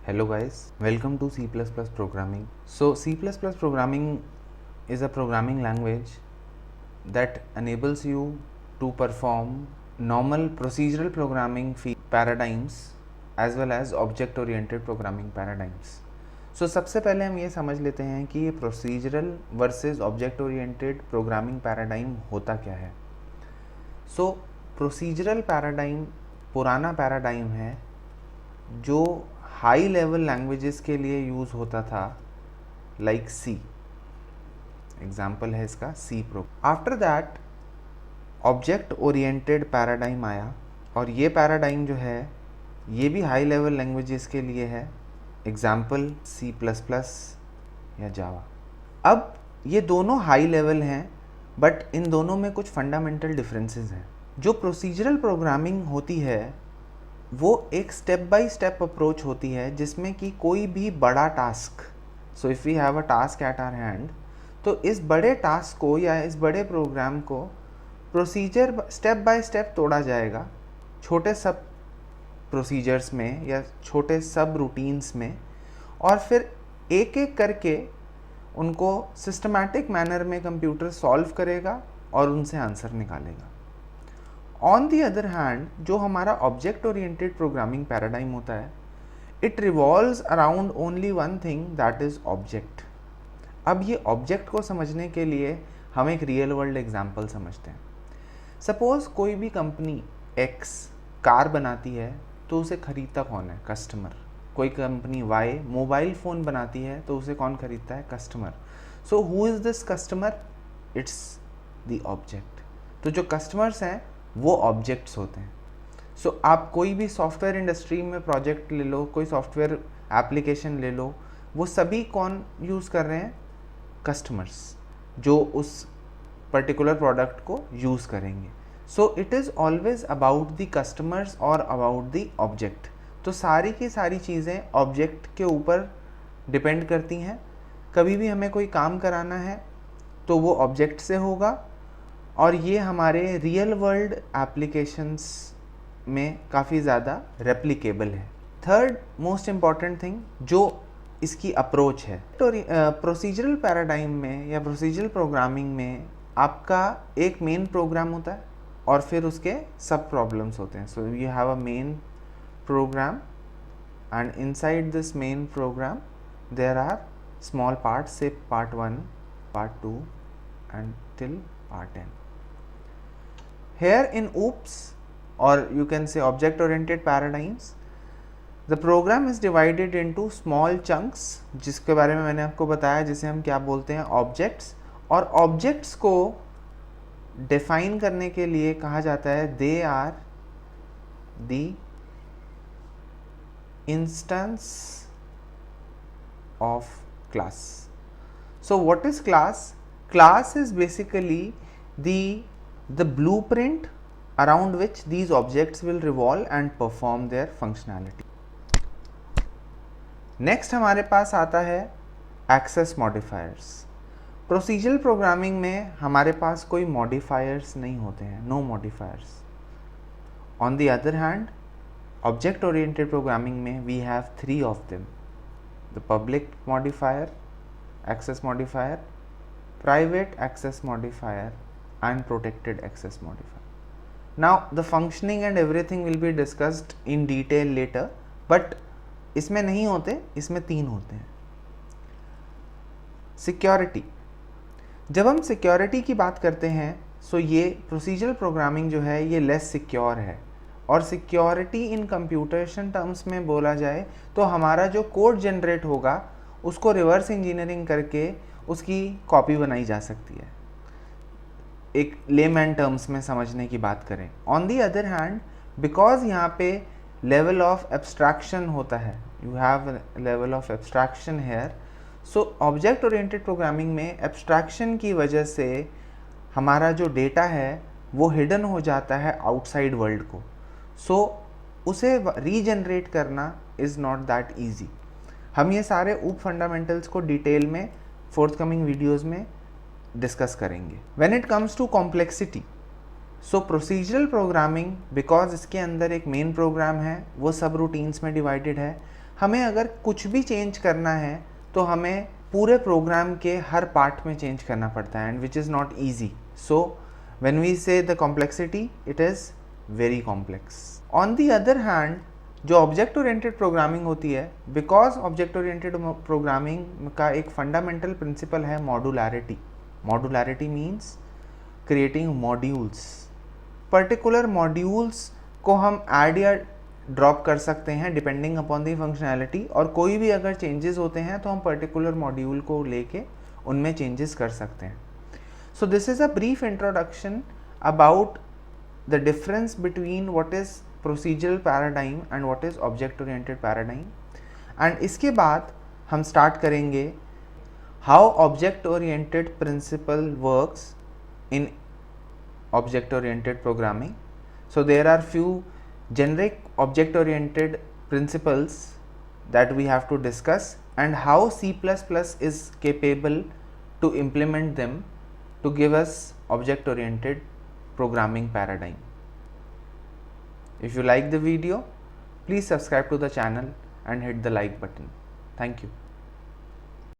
Hello guys, welcome to C++ programming. So C++ programming is a programming language that enables you to perform normal procedural programming paradigms as well as object oriented programming paradigms. So सबसे पहले हम ये समझ लेते हैं कि ये procedural versus object oriented programming paradigm होता क्या है. सो प्रोसीजरल पैराडाइम पुराना पैराडाइम है जो हाई लेवल लैंग्वेजेस के लिए यूज़ होता था, लाइक सी. एग्जाम्पल है इसका C pro. After that object oriented paradigm आया और ये पैराडाइम जो है ये भी हाई लेवल लैंग्वेजेस के लिए है. एग्जाम्पल सी प्लस प्लस या जावा. अब ये दोनों हाई लेवल हैं बट इन दोनों में कुछ फंडामेंटल डिफरेंसेस हैं. जो प्रोसीजरल प्रोग्रामिंग होती है वो एक स्टेप बाय स्टेप अप्रोच होती है जिसमें कि कोई भी बड़ा task, so if we have a task at our hand, तो इस बड़े टास्क को या इस बड़े प्रोग्राम को प्रोसीजर स्टेप बाय स्टेप तोड़ा जाएगा छोटे सब प्रोसीजर्स में या छोटे सब रूटीन्स में, और फिर एक एक करके उनको सिस्टमैटिक मैनर में कंप्यूटर सॉल्व करेगा और उनसे आंसर निकालेगा. ऑन दी अदर हैंड जो हमारा ऑब्जेक्ट ओरिएंटेड प्रोग्रामिंग पैराडाइम होता है, it revolves around only one thing, that is object. अब ये ऑब्जेक्ट को समझने के लिए हम एक रियल वर्ल्ड एग्जांपल समझते हैं. सपोज कोई भी कंपनी एक्स कार बनाती है तो उसे खरीदता कौन है? कस्टमर. कोई कंपनी वाई मोबाइल फ़ोन बनाती है तो उसे कौन खरीदता है? Customer. So who is this customer? It's the object. तो जो कस्टमर्स हैं वो ऑब्जेक्ट्स होते हैं. सो आप कोई भी सॉफ्टवेयर इंडस्ट्री में प्रोजेक्ट ले लो, कोई सॉफ्टवेयर एप्लीकेशन ले लो, वो सभी कौन यूज़ कर रहे हैं? कस्टमर्स, जो उस पर्टिकुलर प्रोडक्ट को यूज़ करेंगे. So it is always about the customers और अबाउट द ऑब्जेक्ट. तो सारी की सारी चीज़ें ऑब्जेक्ट के ऊपर डिपेंड करती हैं. कभी भी हमें कोई काम कराना है तो वो ऑब्जेक्ट से होगा, और ये हमारे रियल वर्ल्ड एप्लीकेशंस में काफ़ी ज़्यादा रेप्लिकेबल है. थर्ड मोस्ट इम्पॉर्टेंट थिंग जो इसकी अप्रोच है, तो प्रोसीजरल पैराडाइम में या प्रोसीजरल प्रोग्रामिंग में आपका एक मेन प्रोग्राम होता है और फिर उसके सब प्रॉब्लम्स होते हैं. So you have a main program and inside this main program there are small parts, say part 1, part 2 and till part n. Here in OOPS, or you can say object oriented paradigms, the program is divided into small chunks, जिसके बारे में मैंने आपको बताया, जिसे हम क्या बोलते हैं? ऑब्जेक्ट्स. और ऑब्जेक्ट्स को डिफाइन करने के लिए कहा जाता है they are the instance of class. So what is class? Class is basically the blueprint around which these objects will revolve and perform their functionality. Next हमारे पास आता है access modifiers. Procedural programming में हमारे पास कोई modifiers नहीं होते हैं, no modifiers. On the other hand, object oriented programming में we have 3 of them: the public modifier, access modifier, private access modifier and protected access modifier. Now the functioning and everything will be discussed in detail later, but इसमें नहीं होते, इसमें 3 होते हैं. Security. जब हम security की बात करते हैं सो ये प्रोसीजरल प्रोग्रामिंग जो है ये लेस सिक्योर है, और सिक्योरिटी इन कंप्यूटेशन टर्म्स में बोला जाए तो हमारा जो कोड जनरेट होगा उसको रिवर्स इंजीनियरिंग करके उसकी कॉपी बनाई जा सकती है, एक लेमैन टर्म्स में समझने की बात करें. On the other hand, because यहाँ पे लेवल ऑफ एब्स्ट्रैक्शन होता है, you have level of abstraction here. So object oriented programming में एब्स्ट्रैक्शन की वजह से हमारा जो डेटा है वो हिडन हो जाता है आउटसाइड वर्ल्ड को. सो उसे रीजनरेट करना इज़ नॉट दैट ईजी. हम ये सारे ऊप फंडामेंटल्स को डिटेल में फोर्थकमिंग वीडियोज़ में डिस्कस करेंगे. When it comes to complexity, so procedural programming because इसके अंदर एक मेन प्रोग्राम है, वो सब रूटीन्स में डिवाइडेड है. हमें अगर कुछ भी चेंज करना है तो हमें पूरे प्रोग्राम के हर पार्ट में चेंज करना पड़ता है, and which is not easy. So when we say the complexity, it is very complex. On the other hand, जो ऑब्जेक्ट ओरिएंटेड प्रोग्रामिंग होती है, बिकॉज ऑब्जेक्ट ओरिएंटेड प्रोग्रामिंग का एक फंडामेंटल प्रिंसिपल है modularity. Modularity means creating modules. Particular modules को हम add या drop कर सकते हैं डिपेंडिंग अपॉन दी फंक्शनैलिटी, और कोई भी अगर चेंजेस होते हैं तो हम पर्टिकुलर मॉड्यूल को लेके उनमें चेंजेस कर सकते हैं. So this is a brief introduction about the difference between what is procedural paradigm and what is object oriented paradigm. And इसके बाद हम स्टार्ट करेंगे how object oriented principle works in object oriented programming. So there are few generic object oriented principles that we have to discuss, and how C++ is capable to implement them to give us object oriented programming paradigm. If you like the video, please subscribe to the channel and hit the like button. Thank you.